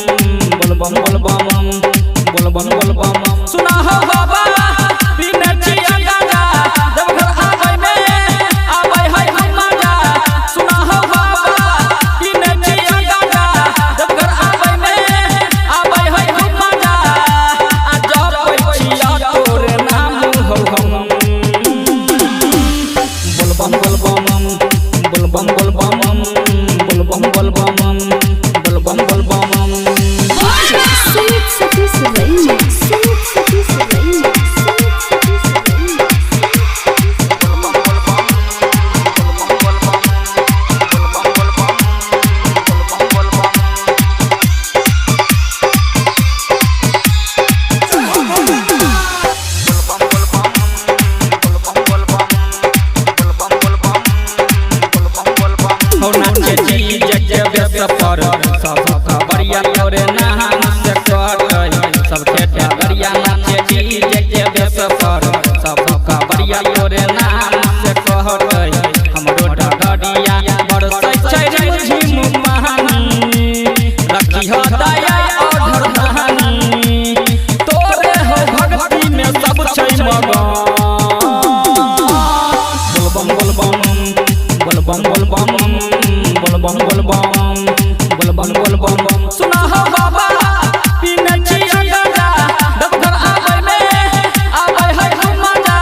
बोल बम बोल बम बोल बम बोल बम सुना हो बाबा बिना चिया गाजा जब घर आवे में आवे है मजा सुना हो बाबा बिना चिया गाजा जब घर आवे में आवे है मजा आ जब चिया तोरे नाम हो हम बोल बम बोल बम बोल बम बोल बम बोल बम बोल बम बोल बम बोल बम सफर सब खबरिया तोरे नाम से कटई सब खेता गरिया नाचे डीजे के बेसफर सब खबरिया तोरे नाम से कटई हमरो डगरिया बरसै छै झिम महानी रखी हो दया और धरहानी तोरे हो भक्ति में सब छै मगन बोल बम बोल बम बोल बम बोल बम बोल बम बोल बम बोल बम सुना हो बाबा बिना चिया गाजा जब घर आवे में आवे है मजा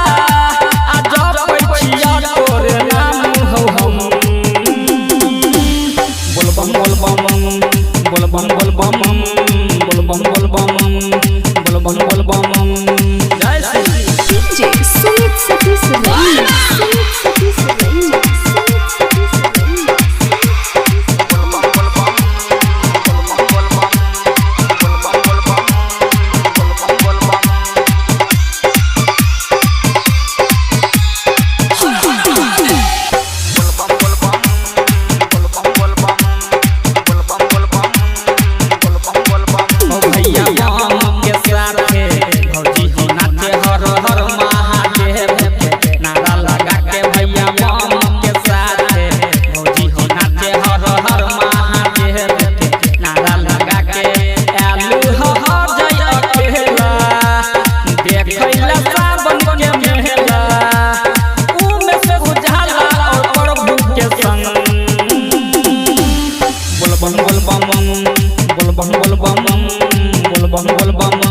आ जब चिया तोरे नाम हो हम बोल बम बोल बम बोल बम बोल बम बोल बम बोल बम बोल बम बोल बम जय श्री डीजे सुमित सतीश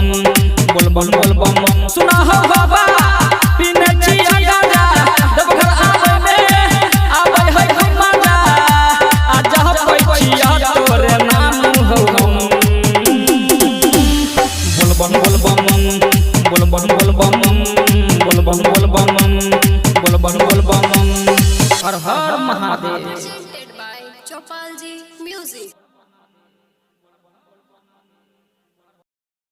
बोल बम सुना हो बाबा बिना चिया गाजा जब घर आवे में आवे है मजा आ जब चिया तोरे नाम हो हम बोल बम बोल बम बोल बम बोल बम बोल बम बोल बम बोल बम बोल बम हर हर महादेव Chopalji Music.